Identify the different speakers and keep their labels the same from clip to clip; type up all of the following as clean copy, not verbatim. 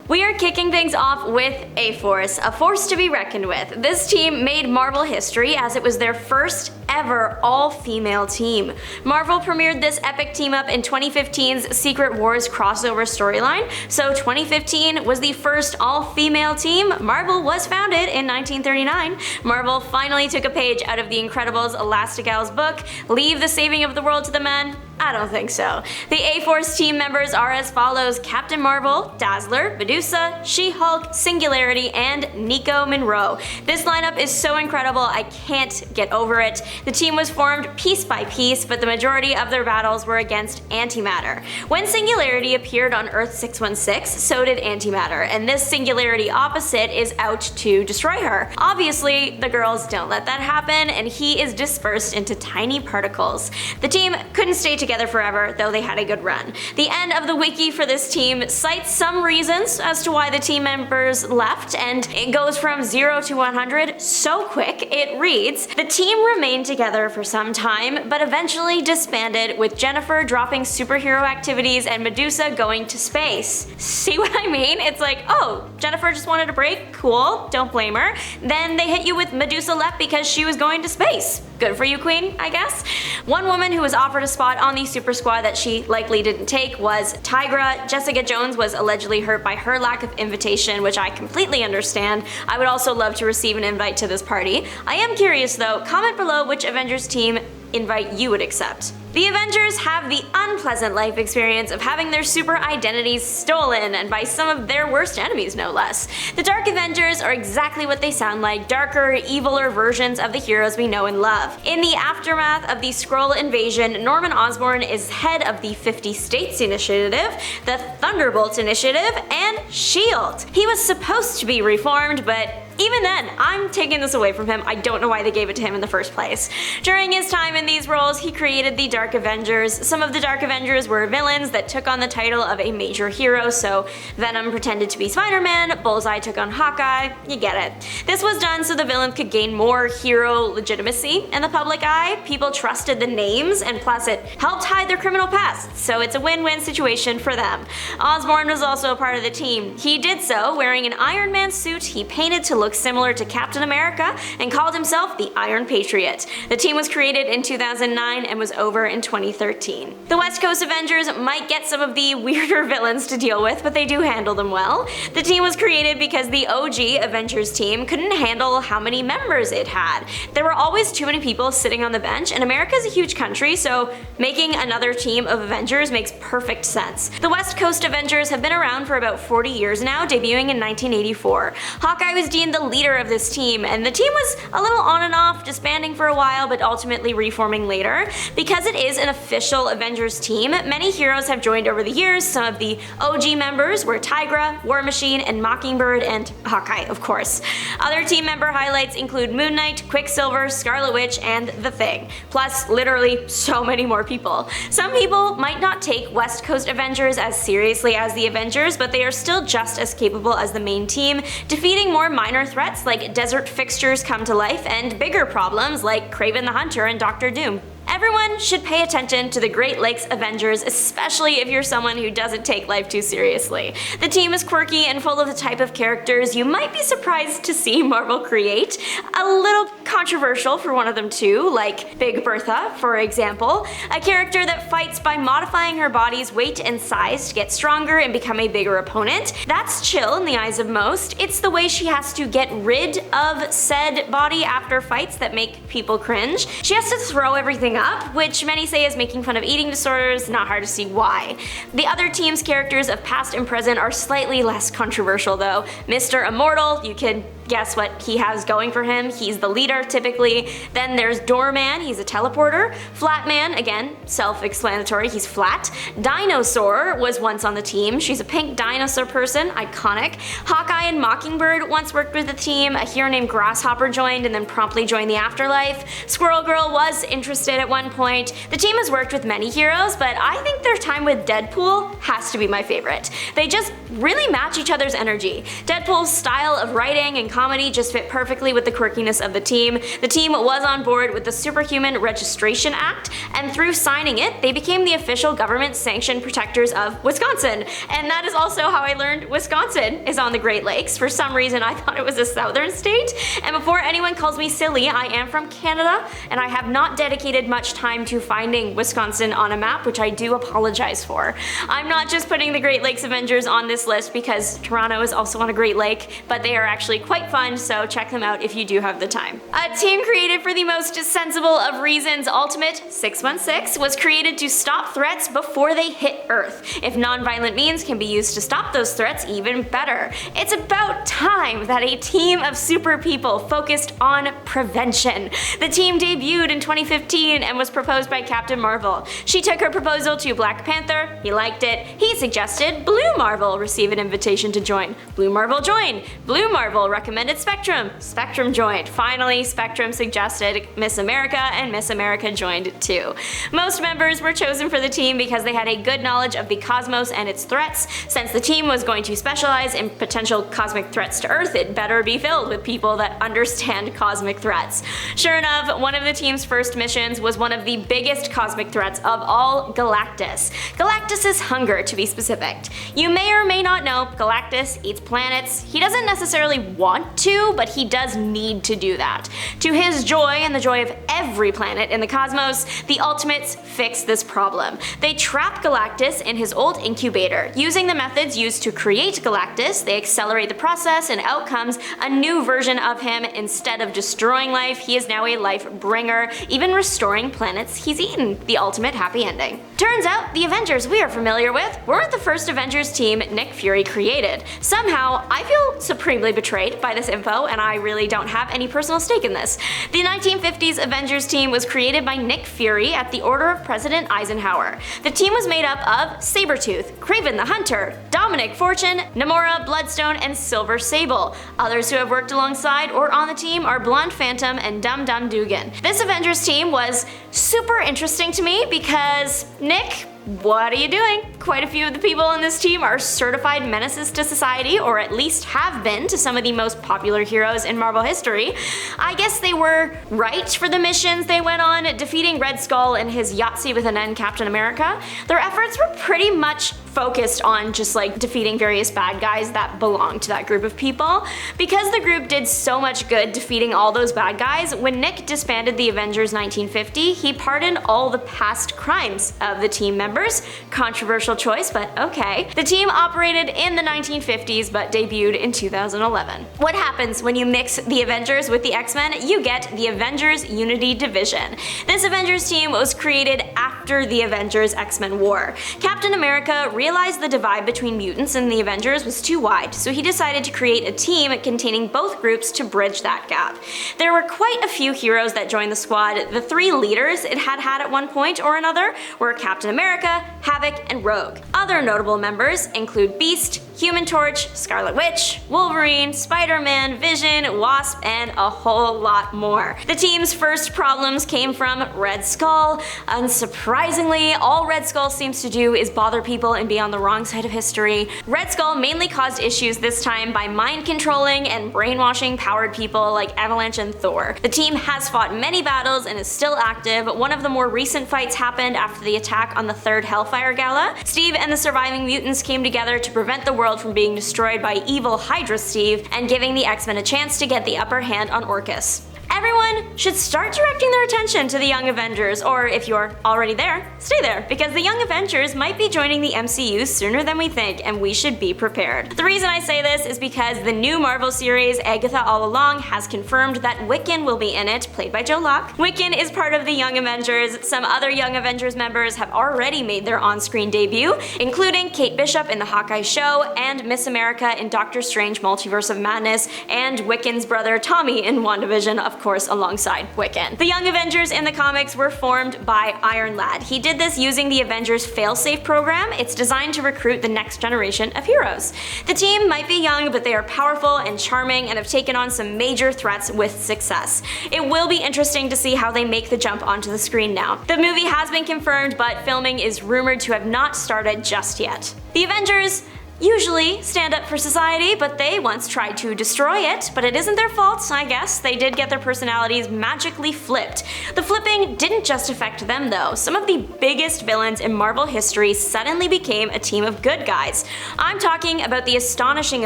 Speaker 1: We are kicking things off with A-Force, a force to be reckoned with. This team made Marvel history as it was their first ever all-female team. Marvel premiered this epic team-up in 2015's Secret Wars crossover storyline, so 2015 was the first all-female team. Marvel was founded in 1939. Marvel finally took a page out of the Incredibles' Elastigal's book, Leave the Saving of the World to the Men. I don't think so. The A-Force team members are as follows: Captain Marvel, Dazzler, Medusa, She-Hulk, Singularity, and Nico Monroe. This lineup is so incredible, I can't get over it. The team was formed piece by piece, but the majority of their battles were against antimatter. When Singularity appeared on Earth 616, so did antimatter, and this Singularity opposite is out to destroy her. Obviously, the girls don't let that happen, and he is dispersed into tiny particles. The team couldn't stay together forever, though they had a good run. The end of the wiki for this team cites some reasons as to why the team members left, and it goes from 0 to 100 so quick. It reads, the team remained together for some time, but eventually disbanded, with Jennifer dropping superhero activities and Medusa going to space. See what I mean? It's like, oh, Jennifer just wanted a break, cool, don't blame her. Then they hit you with Medusa left because she was going to space. Good for you, Queen, I guess. One woman who was offered a spot on the Super Squad that she likely didn't take was Tigra. Jessica Jones was allegedly hurt by her lack of invitation, which I completely understand. I would also love to receive an invite to this party. I am curious though, comment below which Avengers team invite you would accept. The Avengers have the unpleasant life experience of having their super identities stolen, and by some of their worst enemies no less. The Dark Avengers are exactly what they sound like, darker, eviler versions of the heroes we know and love. In the aftermath of the Skrull invasion, Norman Osborn is head of the 50 States Initiative, the Thunderbolt Initiative, and S.H.I.E.L.D. He was supposed to be reformed, but even then, I'm taking this away from him. I don't know why they gave it to him in the first place. During his time in these roles, he created the Dark Avengers. Some of the Dark Avengers were villains that took on the title of a major hero, so Venom pretended to be Spider-Man, Bullseye took on Hawkeye, you get it. This was done so the villains could gain more hero legitimacy in the public eye. People trusted the names, and plus it helped hide their criminal past, so it's a win-win situation for them. Osborn was also a part of the team. He did so wearing an Iron Man suit he painted to look similar to Captain America and called himself the Iron Patriot. The team was created in 2009 and was over in 2013. The West Coast Avengers might get some of the weirder villains to deal with, but they do handle them well. The team was created because the OG Avengers team couldn't handle how many members it had. There were always too many people sitting on the bench, and America's a huge country, so making another team of Avengers makes perfect sense. The West Coast Avengers have been around for about 40 years now, debuting in 1984. Hawkeye was deemed the leader of this team, and the team was a little on and off, disbanding for a while but ultimately reforming later. Because it is an official Avengers team, many heroes have joined over the years. Some of the OG members were Tigra, War Machine, and Mockingbird, and Hawkeye, of course. Other team member highlights include Moon Knight, Quicksilver, Scarlet Witch, and The Thing. Plus, literally so many more people. Some people might not take West Coast Avengers as seriously as the Avengers, but they are still just as capable as the main team, defeating more minor threats like desert fixtures come to life and bigger problems like Kraven the Hunter and Doctor Doom. Everyone should pay attention to the Great Lakes Avengers, especially if you're someone who doesn't take life too seriously. The team is quirky and full of the type of characters you might be surprised to see Marvel create. A little controversial for one of them too, like Big Bertha, for example, a character that fights by modifying her body's weight and size to get stronger and become a bigger opponent. That's chill in the eyes of most. It's the way she has to get rid of said body after fights that make people cringe. She has to throw everything up, which many say is making fun of eating disorders. Not hard to see why. The other team's characters of past and present are slightly less controversial though. Mr. Immortal, you can guess what he has going for him. He's the leader typically. Then there's Doorman, he's a teleporter. Flatman, again, self-explanatory, he's flat. Dinosaur was once on the team. She's a pink dinosaur person, iconic. Hawkeye and Mockingbird once worked with the team. A hero named Grasshopper joined and then promptly joined the afterlife. Squirrel Girl was interested at one point. The team has worked with many heroes, but I think their time with Deadpool has to be my favorite. They just really match each other's energy. Deadpool's style of writing and comedy just fit perfectly with the quirkiness of the team. The team was on board with the Superhuman Registration Act, and through signing it, they became the official government-sanctioned protectors of Wisconsin. And that is also how I learned Wisconsin is on the Great Lakes. For some reason, I thought it was a southern state. And before anyone calls me silly, I am from Canada, and I have not dedicated much time to finding Wisconsin on a map, which I do apologize for. I'm not just putting the Great Lakes Avengers on this list because Toronto is also on a Great Lake, but they are actually quite fun, so check them out if you do have the time. A team created for the most sensible of reasons, Ultimate 616 was created to stop threats before they hit Earth. If non-violent means can be used to stop those threats, even better. It's about time that a team of super people focused on prevention. The team debuted in 2015 and was proposed by Captain Marvel. She took her proposal to Black Panther, he liked it, he suggested Blue Marvel receive an invitation to join. Blue Marvel joined. Blue Marvel recommended Spectrum. Spectrum joined. Finally, Spectrum suggested Miss America, and Miss America joined too. Most members were chosen for the team because they had a good knowledge of the cosmos and its threats. Since the team was going to specialize in potential cosmic threats to Earth, it better be filled with people that understand cosmic threats. Sure enough, one of the team's first missions was one of the biggest cosmic threats of all, Galactus. Galactus's hunger, to be specific. You may or may not know, Galactus eats planets. He doesn't necessarily want to, but he does need to do that. To his joy and the joy of every planet in the cosmos, the Ultimates fix this problem. They trap Galactus in his old incubator. Using the methods used to create Galactus, they accelerate the process and out comes a new version of him. Instead of destroying life, he is now a life bringer, even restoring planets he's eaten. The ultimate happy ending. Turns out, the Avengers we are familiar with weren't the first Avengers team Nick Fury created. Somehow, I feel supremely betrayed by this info, and I really don't have any personal stake in this. The 1950s Avengers team was created by Nick Fury at the order of President Eisenhower. The team was made up of Sabretooth, Kraven the Hunter, Dominic Fortune, Namora, Bloodstone, and Silver Sable. Others who have worked alongside or on the team are Blonde Phantom and Dum Dum Dugan. This Avengers team was super interesting to me because Nick, what are you doing? Quite a few of the people in this team are certified menaces to society, or at least have been to some of the most popular heroes in Marvel history. I guess they were right for the missions they went on, defeating Red Skull and his Yahtzee with an N Captain America. Their efforts were pretty much focused on just like defeating various bad guys that belonged to that group of people. Because the group did so much good defeating all those bad guys, when Nick disbanded the Avengers 1950, he pardoned all the past crimes of the team members. Controversial choice, but okay. The team operated in the 1950s but debuted in 2011. What happens when you mix the Avengers with the X-Men? You get the Avengers Unity Division. This Avengers team was created after the Avengers X-Men War. Captain America realized the divide between mutants and the Avengers was too wide, so he decided to create a team containing both groups to bridge that gap. There were quite a few heroes that joined the squad. The three leaders it had at one point or another were Captain America, Havoc, and Rogue. Other notable members include Beast, Human Torch, Scarlet Witch, Wolverine, Spider-Man, Vision, Wasp, and a whole lot more. The team's first problems came from Red Skull. Unsurprisingly, all Red Skull seems to do is bother people and be on the wrong side of history. Red Skull mainly caused issues this time by mind controlling and brainwashing powered people like Avalanche and Thor. The team has fought many battles and is still active. One of the more recent fights happened after the attack on the third Hellfire Gala. Steve and the surviving mutants came together to prevent the world from being destroyed by evil Hydra Steve and giving the X-Men a chance to get the upper hand on Orcus. Everyone should start directing their attention to the Young Avengers, or if you're already there, stay there, because the Young Avengers might be joining the MCU sooner than we think, and we should be prepared. The reason I say this is because the new Marvel series, Agatha All Along, has confirmed that Wiccan will be in it, played by Joe Locke. Wiccan is part of the Young Avengers. Some other Young Avengers members have already made their on-screen debut, including Kate Bishop in the Hawkeye show, and Miss America in Doctor Strange Multiverse of Madness, and Wiccan's brother Tommy in WandaVision, of course, alongside Wiccan. The Young Avengers in the comics were formed by Iron Lad. He did this using the Avengers Failsafe program. It's designed to recruit the next generation of heroes. The team might be young, but they are powerful and charming and have taken on some major threats with success. It will be interesting to see how they make the jump onto the screen now. The movie has been confirmed, but filming is rumored to have not started just yet. The Avengers usually stand up for society, but they once tried to destroy it. But it isn't their fault, I guess. They did get their personalities magically flipped. The flipping didn't just affect them though. Some of the biggest villains in Marvel history suddenly became a team of good guys. I'm talking about the Astonishing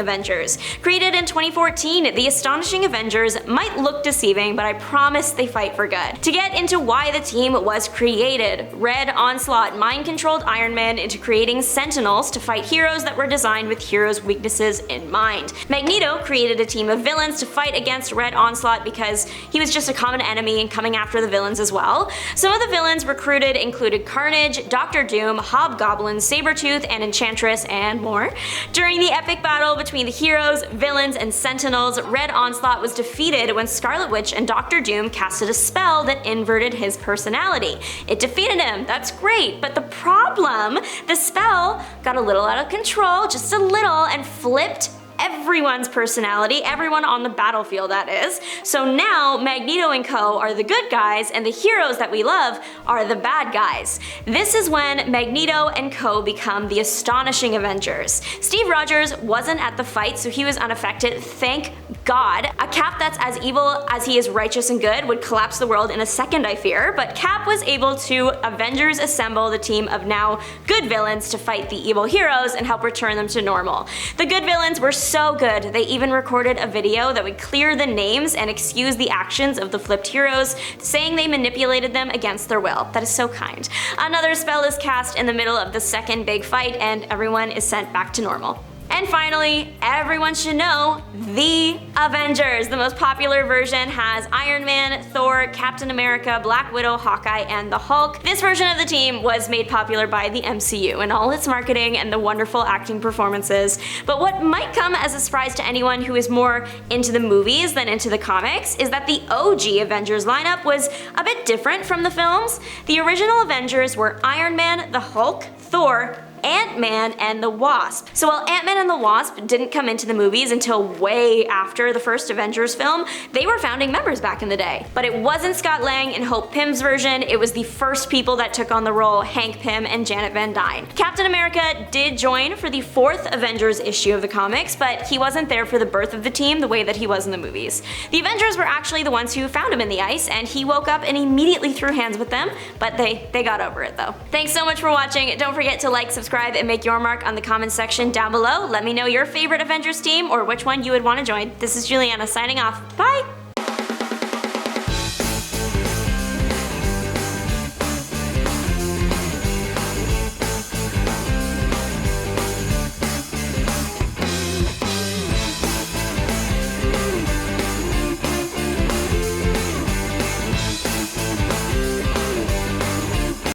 Speaker 1: Avengers. Created in 2014, the Astonishing Avengers might look deceiving, but I promise they fight for good. To get into why the team was created, Red Onslaught mind-controlled Iron Man into creating Sentinels to fight heroes that were designed with heroes' weaknesses in mind. Magneto created a team of villains to fight against Red Onslaught because he was just a common enemy and coming after the villains as well. Some of the villains recruited included Carnage, Doctor Doom, Hobgoblin, Sabretooth, and Enchantress, and more. During the epic battle between the heroes, villains, and Sentinels, Red Onslaught was defeated when Scarlet Witch and Doctor Doom casted a spell that inverted his personality. It defeated him, that's great, but the problem, the spell got a little out of control, just a little, and flipped everyone's personality, everyone on the battlefield that is. So now Magneto and co are the good guys and the heroes that we love are the bad guys. This is when Magneto and co become the Astonishing Avengers. Steve Rogers wasn't at the fight, so he was unaffected, thank God. A Cap that's as evil as he is righteous and good would collapse the world in a second, I fear, but Cap was able to Avengers assemble the team of now good villains to fight the evil heroes and help return them to normal. The good villains were so good, they even recorded a video that would clear the names and excuse the actions of the flipped heroes, saying they manipulated them against their will. That is so kind. Another spell is cast in the middle of the second big fight and everyone is sent back to normal. And finally, everyone should know, the Avengers. The most popular version has Iron Man, Thor, Captain America, Black Widow, Hawkeye, and the Hulk. This version of the team was made popular by the MCU and all its marketing and the wonderful acting performances. But what might come as a surprise to anyone who is more into the movies than into the comics is that the OG Avengers lineup was a bit different from the films. The original Avengers were Iron Man, the Hulk, Thor, Ant-Man, and the Wasp. So while Ant-Man and the Wasp didn't come into the movies until way after the first Avengers film, they were founding members back in the day. But it wasn't Scott Lang and Hope Pym's version, it was the first people that took on the role, Hank Pym and Janet Van Dyne. Captain America did join for the fourth Avengers issue of the comics, but he wasn't there for the birth of the team the way that he was in the movies. The Avengers were actually the ones who found him in the ice, and he woke up and immediately threw hands with them, but they got over it though. Thanks so much for watching. Don't forget to like, subscribe, and make your mark on the comments section down below. Let me know your favorite Avengers team or which one you would want to join. This is Juliana signing off. Bye!